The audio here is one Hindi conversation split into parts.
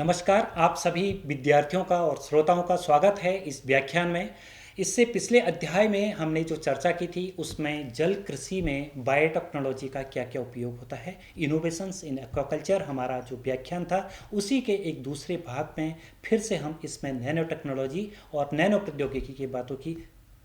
नमस्कार, आप सभी विद्यार्थियों का और श्रोताओं का स्वागत है इस व्याख्यान में। इससे पिछले अध्याय में हमने जो चर्चा की थी उसमें जल कृषि में बायोटेक्नोलॉजी का क्या क्या उपयोग होता है, इनोवेशंस इन एक्वाकल्चर हमारा जो व्याख्यान था, उसी के एक दूसरे भाग में फिर से हम इसमें नैनो टेक्नोलॉजी और नैनो प्रौद्योगिकी की बातों की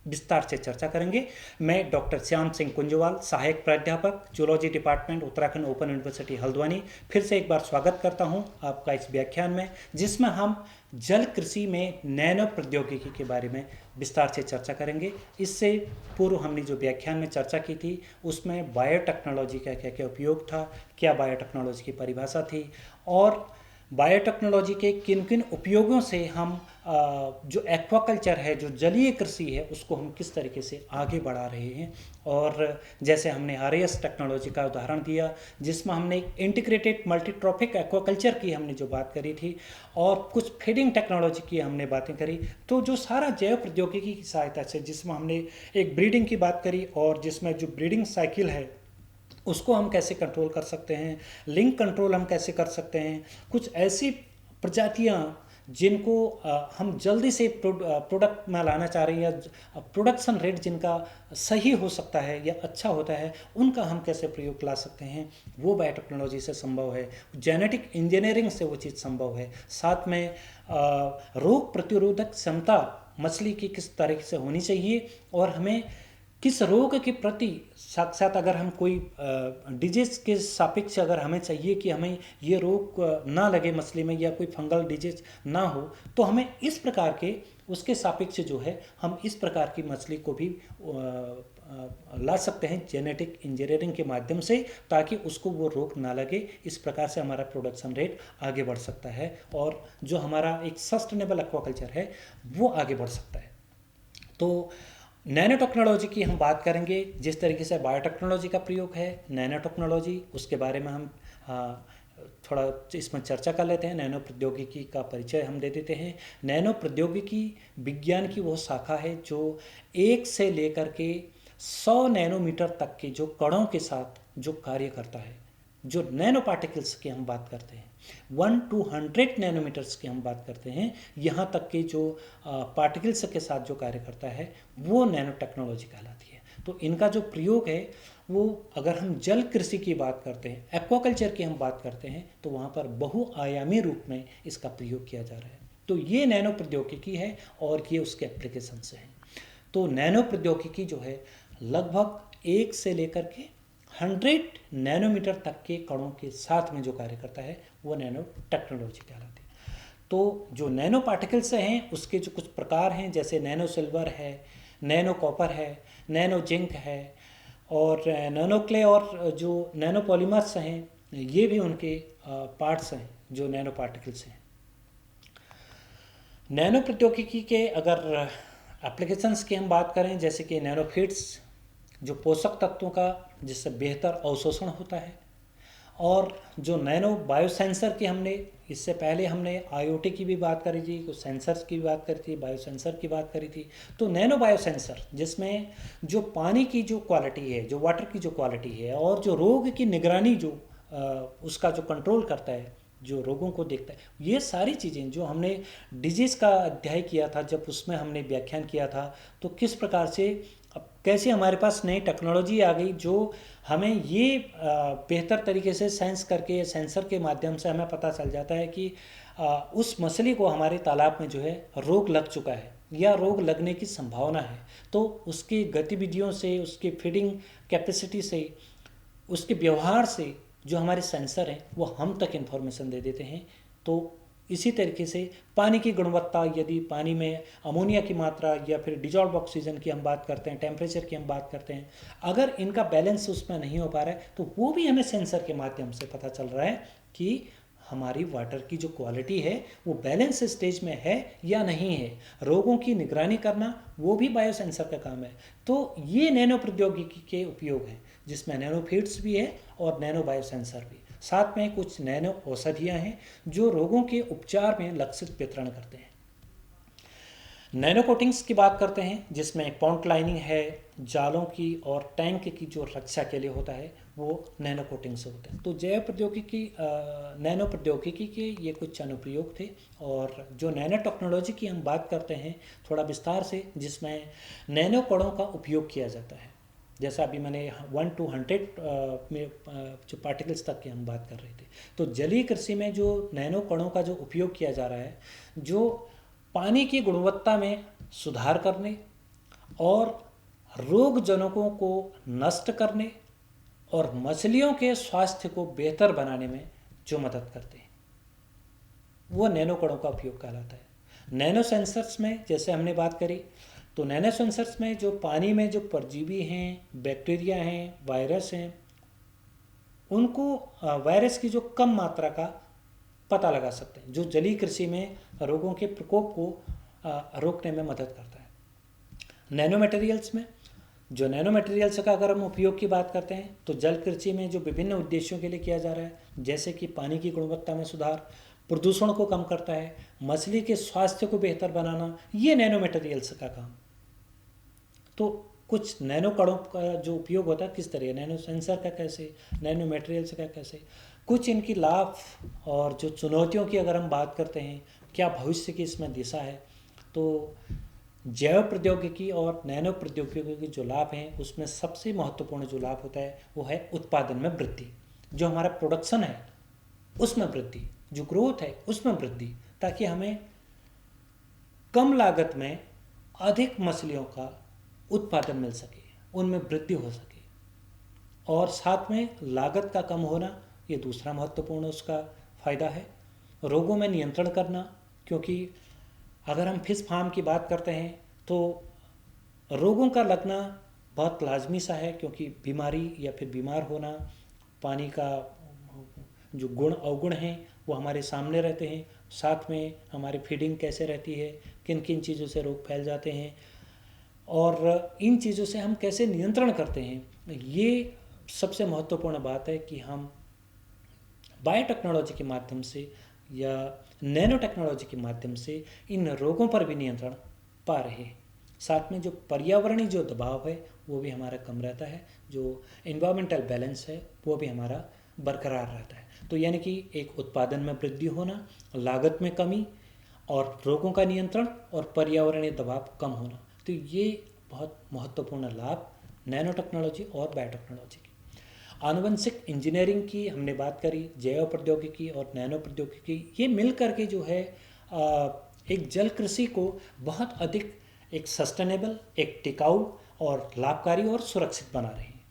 विस्तार से चर्चा करेंगे। मैं डॉक्टर श्याम सिंह कुंजवाल, सहायक प्राध्यापक zoology department, Uttarakhand open university Haldwani, फिर से एक बार स्वागत करता हूं आपका इस व्याख्यान में, जिसमें हम जल कृषि में नैनो प्रौद्योगिकी के बारे में विस्तार से चर्चा करेंगे। इससे पूर्व हमने जो व्याख्यान में चर्चा की थी उसमें बायोटेक्नोलॉजी का क्या क्या उपयोग था, क्या बायोटेक्नोलॉजी की परिभाषा थी और बायोटेक्नोलॉजी के किन किन उपयोगों से हम जो एक्वाकल्चर है, जो जलीय कृषि है, उसको हम किस तरीके से आगे बढ़ा रहे हैं। और जैसे हमने आरएएस टेक्नोलॉजी का उदाहरण दिया, जिसमें हमने इंटीग्रेटेड मल्टीट्रॉपिक एक्वाकल्चर की हमने जो बात करी थी और कुछ फीडिंग टेक्नोलॉजी की हमने बातें करी। तो जो सारा जैव प्रौद्योगिकी की सहायता से, जिसमें हमने एक ब्रीडिंग की बात करी और जिसमें जो ब्रीडिंग साइकिल है उसको हम कैसे कंट्रोल कर सकते हैं, लिंक कंट्रोल हम कैसे कर सकते हैं, कुछ ऐसी प्रजातियां जिनको हम जल्दी से प्रोडक्ट में लाना चाह रहे हैं या प्रोडक्शन रेट जिनका सही हो सकता है या अच्छा होता है, उनका हम कैसे प्रयोग ला सकते हैं, वो बायोटेक्नोलॉजी से संभव है। जेनेटिक इंजीनियरिंग से वो चीज़ संभव है। साथ में रोग प्रतिरोधक क्षमता मछली की किस तरीके से होनी चाहिए और हमें किस रोग के प्रति साक्षात अगर हम कोई डिजीज के सापेक्ष अगर हमें चाहिए कि हमें ये रोग ना लगे मछली में या कोई फंगल डिजीज ना हो, तो हमें इस प्रकार के उसके सापेक्ष जो है हम इस प्रकार की मछली को भी ला सकते हैं जेनेटिक इंजीनियरिंग के माध्यम से, ताकि उसको वो रोग ना लगे। इस प्रकार से हमारा प्रोडक्शन रेट आगे बढ़ सकता है और जो हमारा एक सस्टेनेबल एक्वाकल्चर है वो आगे बढ़ सकता है। तो नैनो टेक्नोलॉजी की हम बात करेंगे। जिस तरीके से बायोटेक्नोलॉजी का प्रयोग है, नैनो टेक्नोलॉजी, उसके बारे में हम थोड़ा इसमें चर्चा कर लेते हैं। नैनो प्रौद्योगिकी का परिचय हम दे देते हैं। नैनो प्रौद्योगिकी विज्ञान की वो शाखा है जो 1 से लेकर के 100 नैनोमीटर तक के जो कणों के साथ जो कार्य करता है, जो नैनो पार्टिकल्स की हम बात करते हैं, 1 to 100 नैनोमीटर्स की हम बात करते हैं, यहाँ तक के जो पार्टिकल्स के साथ जो कार्य करता है वो नैनो टेक्नोलॉजी कहलाती है। तो इनका जो प्रयोग है वो, अगर हम जल कृषि की बात करते हैं, एक्वाकल्चर की हम बात करते हैं, तो वहाँ पर बहुआयामी रूप में इसका प्रयोग किया जा रहा है। तो ये नैनो प्रौद्योगिकी है और ये उसके एप्लीकेशंस हैं। तो नैनो प्रौद्योगिकी जो है लगभग 1 से लेकर के 100 नैनोमीटर तक के कणों के साथ में जो कार्य करता है वो नैनो टेक्नोलॉजी कहलाती है। तो जो नैनो पार्टिकल्स हैं उसके जो कुछ प्रकार हैं, जैसे नैनो सिल्वर है, नैनो कॉपर है, नैनो जिंक है और नैनो क्ले और जो नैनो पॉलीमर्स हैं, ये भी उनके पार्ट्स हैं जो नैनो पार्टिकल्स हैं। नैनो प्रौद्योगिकी के अगर एप्लीकेशंस की हम बात करें, जैसे कि नैनो फीड्स, जो पोषक तत्वों का जिससे बेहतर अवशोषण होता है, और जो नैनो बायोसेंसर की हमने इससे पहले हमने आईओटी की भी बात करी थी, कुछ सेंसर्स की भी बात करी थी, बायोसेंसर की बात करी थी। तो नैनो बायोसेंसर जिसमें जो पानी की जो क्वालिटी है, जो वाटर की जो क्वालिटी है और जो रोग की निगरानी जो उसका जो कंट्रोल करता है, जो रोगों को देखता है, ये सारी चीज़ें जो हमने डिजीज़ का अध्याय किया था, जब उसमें हमने व्याख्यान किया था, तो किस प्रकार से अब कैसे हमारे पास नई टेक्नोलॉजी आ गई जो हमें ये बेहतर तरीके से सेंस करके सेंसर के माध्यम से हमें पता चल जाता है कि उस मछली को हमारे तालाब में जो है रोग लग चुका है या रोग लगने की संभावना है। तो उसकी गतिविधियों से, उसकी फीडिंग कैपेसिटी से, उसके व्यवहार से जो हमारे सेंसर हैं वो हम तक इन्फॉर्मेशन दे देते हैं। तो इसी तरीके से पानी की गुणवत्ता, यदि पानी में अमोनिया की मात्रा या फिर डिजॉल्व ऑक्सीजन की हम बात करते हैं, टेम्परेचर की हम बात करते हैं, अगर इनका बैलेंस उसमें नहीं हो पा रहा है तो वो भी हमें सेंसर के माध्यम से पता चल रहा है कि हमारी वाटर की जो क्वालिटी है वो बैलेंस स्टेज में है या नहीं है। रोगों की निगरानी करना वो भी बायोसेंसर का काम है। तो ये नैनो प्रौद्योगिकी के उपयोग हैं, जिसमें नैनो फीड्स भी है और नैनो बायोसेंसर भी। साथ में कुछ नैनो औषधियाँ हैं जो रोगों के उपचार में लक्षित वितरण करते हैं। नैनो कोटिंग्स की बात करते हैं, जिसमें पॉन्ट लाइनिंग है, जालों की और टैंक की जो रक्षा के लिए होता है वो नैनो कोटिंग से होते हैं। तो जैव प्रौद्योगिकी नैनो प्रौद्योगिकी के ये कुछ अनुप्रयोग थे। और जो नैनो टेक्नोलॉजी की हम बात करते हैं थोड़ा विस्तार से, जिसमें नैनो कणों का उपयोग किया जाता है। जैसा अभी मैंने 1 to 100 में जो पार्टिकल्स तक की हम बात कर रहे थे, तो जलीय कृषि में जो नैनो कणों का जो उपयोग किया जा रहा है, जो पानी की गुणवत्ता में सुधार करने और रोग जनकों को नष्ट करने और मछलियों के स्वास्थ्य को बेहतर बनाने में जो मदद करते हैं, वो नैनो कणों का उपयोग कहलाता है। नैनो सेंसर्स में जैसे हमने बात करी, तो नैनो सेंसर्स में जो पानी में जो परजीवी हैं, बैक्टीरिया हैं, वायरस हैं, उनको वायरस की जो कम मात्रा का पता लगा सकते हैं, जो जलीय कृषि में रोगों के प्रकोप को रोकने में मदद करता है। नैनो मटेरियल्स में, जो नैनो मटेरियल्स का अगर हम उपयोग की बात करते हैं, तो जल कृषि में जो विभिन्न उद्देश्यों के लिए किया जा रहा है, जैसे कि पानी की गुणवत्ता में सुधार, प्रदूषण को कम करता है, मछली के स्वास्थ्य को बेहतर बनाना, ये नैनो मटेरियल्स का काम। तो कुछ नैनो कणों का जो उपयोग होता है किस तरह, नैनो सेंसर का कैसे, नैनो मटेरियल्स का कैसे, कुछ इनकी लाभ और जो चुनौतियों की अगर हम बात करते हैं, क्या भविष्य की इसमें दिशा है, तो जैव प्रौद्योगिकी और नैनो प्रौद्योगिकी के जो लाभ हैं उसमें सबसे महत्वपूर्ण जो लाभ होता है वो है उत्पादन में वृद्धि। जो हमारा प्रोडक्शन है उसमें वृद्धि, जो ग्रोथ है उसमें वृद्धि, ताकि हमें कम लागत में अधिक मछलियों का उत्पादन मिल सके, उनमें वृद्धि हो सके। और साथ में लागत का कम होना, ये दूसरा महत्वपूर्ण उसका फ़ायदा है। रोगों में नियंत्रण करना, क्योंकि अगर हम फिश फार्म की बात करते हैं तो रोगों का लगना बहुत लाजमी सा है, क्योंकि बीमारी या फिर बीमार होना, पानी का जो गुण अवगुण हैं वो हमारे सामने रहते हैं। साथ में हमारी फीडिंग कैसे रहती है, किन किन चीज़ों से रोग फैल जाते हैं और इन चीज़ों से हम कैसे नियंत्रण करते हैं, ये सबसे महत्वपूर्ण बात है कि हम बायोटेक्नोलॉजी के माध्यम से या नैनो टेक्नोलॉजी के माध्यम से इन रोगों पर भी नियंत्रण पा रहे हैं। साथ में जो पर्यावरणीय जो दबाव है वो भी हमारा कम रहता है, जो इन्वायरमेंटल बैलेंस है वो भी हमारा बरकरार रहता है। तो यानी कि एक उत्पादन में वृद्धि होना, लागत में कमी और रोगों का नियंत्रण और पर्यावरणीय दबाव कम होना, तो ये बहुत महत्वपूर्ण लाभ नैनो टेक्नोलॉजी और बायोटेक्नोलॉजी की। आनुवंशिक इंजीनियरिंग की हमने बात करी, जैव प्रौद्योगिकी और नैनो प्रौद्योगिकी, ये मिल करके जो है एक जल कृषि को बहुत अधिक एक सस्टेनेबल, एक टिकाऊ और लाभकारी और सुरक्षित बना रहे हैं।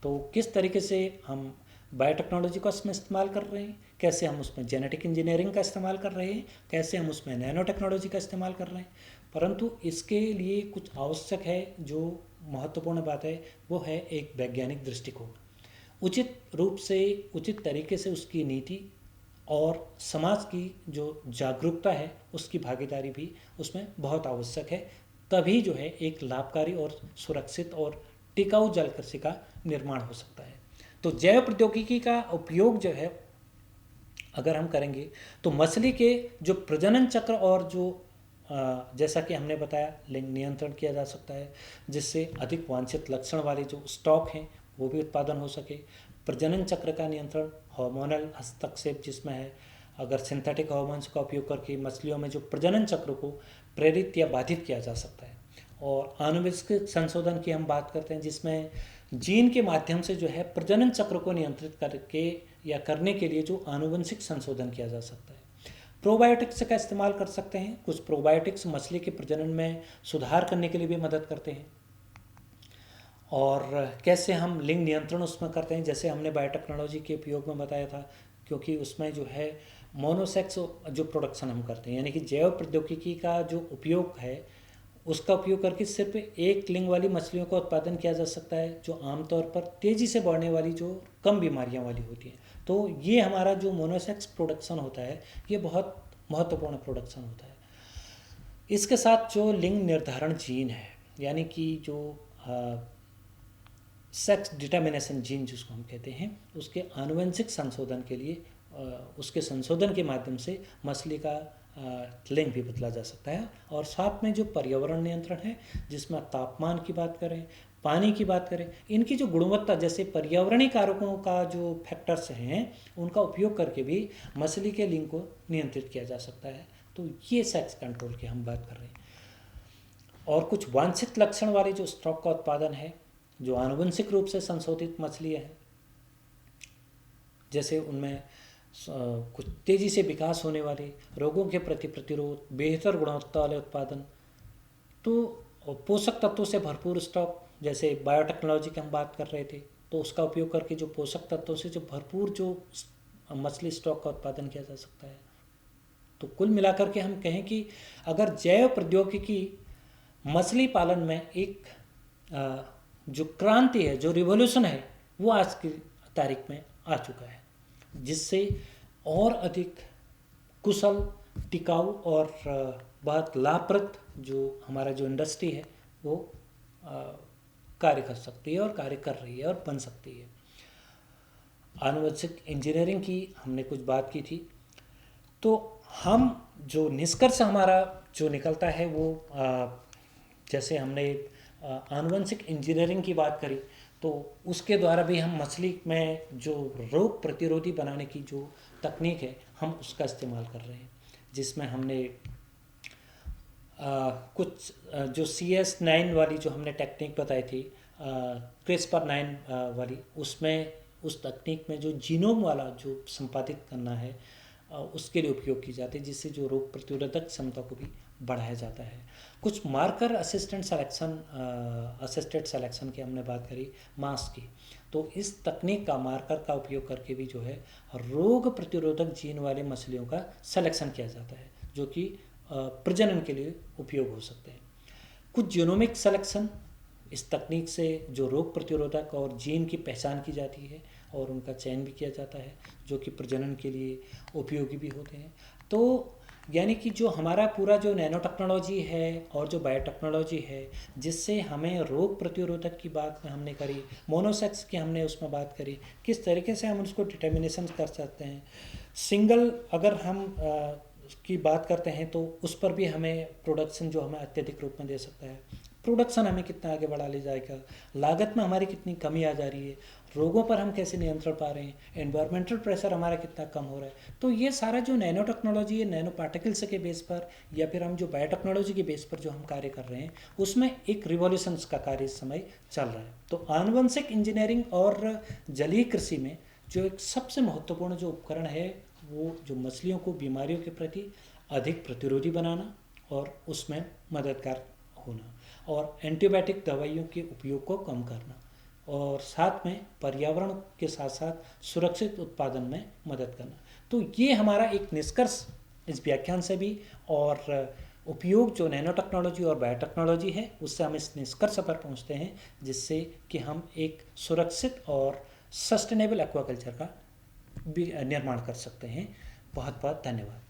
तो किस तरीके से हम बायोटेक्नोलॉजी का उसमें इस्तेमाल कर रहे हैं, कैसे हम उसमें जेनेटिक इंजीनियरिंग का इस्तेमाल कर रहे हैं, कैसे हम उसमें नैनो टेक्नोलॉजी का इस्तेमाल कर रहे हैं, परंतु इसके लिए कुछ आवश्यक है। जो महत्वपूर्ण बात है वो है एक वैज्ञानिक दृष्टिकोण, उचित रूप से, उचित तरीके से उसकी नीति और समाज की जो जागरूकता है उसकी भागीदारी भी उसमें बहुत आवश्यक है। तभी जो है एक लाभकारी और सुरक्षित और टिकाऊ जल कृषि का निर्माण हो सकता है। तो जैव प्रौद्योगिकी का उपयोग जो है अगर हम करेंगे तो मछली के जो प्रजनन चक्र और जो जैसा कि हमने बताया लिंग नियंत्रण किया जा सकता है, जिससे अधिक वांछित लक्षण वाले जो स्टॉक हैं वो भी उत्पादन हो सके। प्रजनन चक्र का नियंत्रण हार्मोनल हस्तक्षेप जिसमें है, अगर सिंथेटिक हार्मोन्स का उपयोग करके मछलियों में जो प्रजनन चक्र को प्रेरित या बाधित किया जा सकता है। और आनुवंशिक संशोधन की हम बात करते हैं जिसमें जीन के माध्यम से जो है प्रजनन चक्र को नियंत्रित करके या करने के लिए जो आनुवंशिक संशोधन किया जा सकता है। प्रोबायोटिक्स का इस्तेमाल कर सकते हैं, कुछ प्रोबायोटिक्स मछली के प्रजनन में सुधार करने के लिए भी मदद करते हैं। और कैसे हम लिंग नियंत्रण उसमें करते हैं, जैसे हमने बायोटेक्नोलॉजी के उपयोग में बताया था, क्योंकि उसमें जो है मोनोसेक्स जो प्रोडक्शन हम करते हैं, यानी कि जैव प्रौद्योगिकी का जो उपयोग है उसका उपयोग करके सिर्फ एक लिंग वाली मछलियों का उत्पादन किया जा सकता है, जो आमतौर पर तेज़ी से बढ़ने वाली जो कम बीमारियां वाली होती हैं। तो ये हमारा जो मोनोसेक्स प्रोडक्शन होता है ये बहुत महत्वपूर्ण प्रोडक्शन होता है। इसके साथ जो लिंग निर्धारण जीन है, यानी कि जो सेक्स डिटर्मिनेशन जीन जिसको हम कहते हैं, उसके आनुवंशिक संशोधन के लिए उसके संशोधन के माध्यम से मछली का लिंग भी बदला जा सकता है। और साथ में जो पर्यावरण नियंत्रण है जिसमें तापमान की बात करें, पानी की बात करें, इनकी जो गुणवत्ता जैसे पर्यावरणीय कारकों का जो फैक्टर्स हैं उनका उपयोग करके भी मछली के लिंग को नियंत्रित किया जा सकता है। तो ये सेक्स कंट्रोल की हम बात कर रहे हैं। और कुछ वांछित लक्षण वाले जो स्टॉक का उत्पादन है, जो आनुवंशिक रूप से संशोधित मछलियाँ हैं, जैसे उनमें कुछ तेज़ी से विकास होने वाले, रोगों के प्रति प्रतिरोध, बेहतर गुणवत्ता वाले उत्पादन, तो पोषक तत्वों से भरपूर स्टॉक, जैसे बायोटेक्नोलॉजी की हम बात कर रहे थे, तो उसका उपयोग करके जो पोषक तत्वों से जो भरपूर जो मछली स्टॉक का उत्पादन किया जा सकता है। तो कुल मिलाकर के हम कहें कि अगर जैव प्रौद्योगिकी मछली पालन में एक जो क्रांति है, जो रिवॉल्यूशन है, वो आज की तारीख में आ चुका है, जिससे और अधिक कुशल, टिकाऊ और बहुत लाभप्रद जो हमारा जो इंडस्ट्री है वो कार्य कर सकती है और कार्य कर रही है और बन सकती है। आनुवंशिक इंजीनियरिंग की हमने कुछ बात की थी, तो हम जो निष्कर्ष हमारा जो निकलता है वो जैसे हमने आनुवंशिक इंजीनियरिंग की बात करी, तो उसके द्वारा भी हम मछली में जो रोग प्रतिरोधी बनाने की जो तकनीक है हम उसका इस्तेमाल कर रहे हैं, जिसमें हमने कुछ जो CS9 वाली जो हमने टेक्निक बताई थी, CRISPR-9 वाली, उसमें उस तकनीक में जो जीनोम वाला जो संपादित करना है उसके लिए उपयोग की जाती है, जिससे जो रोग प्रतिरोधक क्षमता को भी बढ़ाया जाता है। कुछ मार्कर असिस्टेड सेलेक्शन की हमने बात करी, मास की, तो इस तकनीक का मार्कर का उपयोग करके भी जो है रोग प्रतिरोधक जीन वाले मछलियों का सिलेक्शन किया जाता है, जो कि प्रजनन के लिए उपयोग हो सकते हैं। कुछ जीनोमिक सिलेक्शन, इस तकनीक से जो रोग प्रतिरोधक और जीन की पहचान की जाती है और उनका चयन भी किया जाता है, जो कि प्रजनन के लिए उपयोगी भी होते हैं। तो यानी कि जो हमारा पूरा जो नैनो टेक्नोलॉजी है और जो बायोटेक्नोलॉजी है, जिससे हमें रोग प्रतिरोधक की बात में हमने करी, मोनोसेक्स की हमने उसमें बात करी, किस तरीके से हम उसको डिटर्मिनेशन कर सकते हैं। सिंगल अगर हम की बात करते हैं तो उस पर भी हमें प्रोडक्शन जो हमें अत्यधिक रूप में दे सकता है, प्रोडक्शन हमें कितना आगे बढ़ा ले जाएगा, लागत में हमारी कितनी कमी आ जा रही है, रोगों पर हम कैसे नियंत्रण पा रहे हैं, एनवायरमेंटल प्रेशर हमारा कितना कम हो रहा है। तो ये सारा जो नैनो टेक्नोलॉजी है, नैनो पार्टिकल्स के बेस पर या फिर हम जो बायोटेक्नोलॉजी के बेस पर जो हम कार्य कर रहे हैं, उसमें एक रिवॉल्यूशन का कार्य इस समय चल रहा है। तो आनुवंशिक इंजीनियरिंग और जलीय कृषि में जो एक सबसे महत्वपूर्ण जो उपकरण है, वो जो मछलियों को बीमारियों के प्रति अधिक प्रतिरोधी बनाना और उसमें मददगार होना, और एंटीबायोटिक दवाइयों के उपयोग को कम करना, और साथ में पर्यावरण के साथ साथ सुरक्षित उत्पादन में मदद करना। तो ये हमारा एक निष्कर्ष इस व्याख्यान से भी, और उपयोग जो नैनो टेक्नोलॉजी और बायोटेक्नोलॉजी है उससे हम इस निष्कर्ष पर पहुंचते हैं, जिससे कि हम एक सुरक्षित और सस्टेनेबल एक्वाकल्चर का भी निर्माण कर सकते हैं। बहुत बहुत धन्यवाद।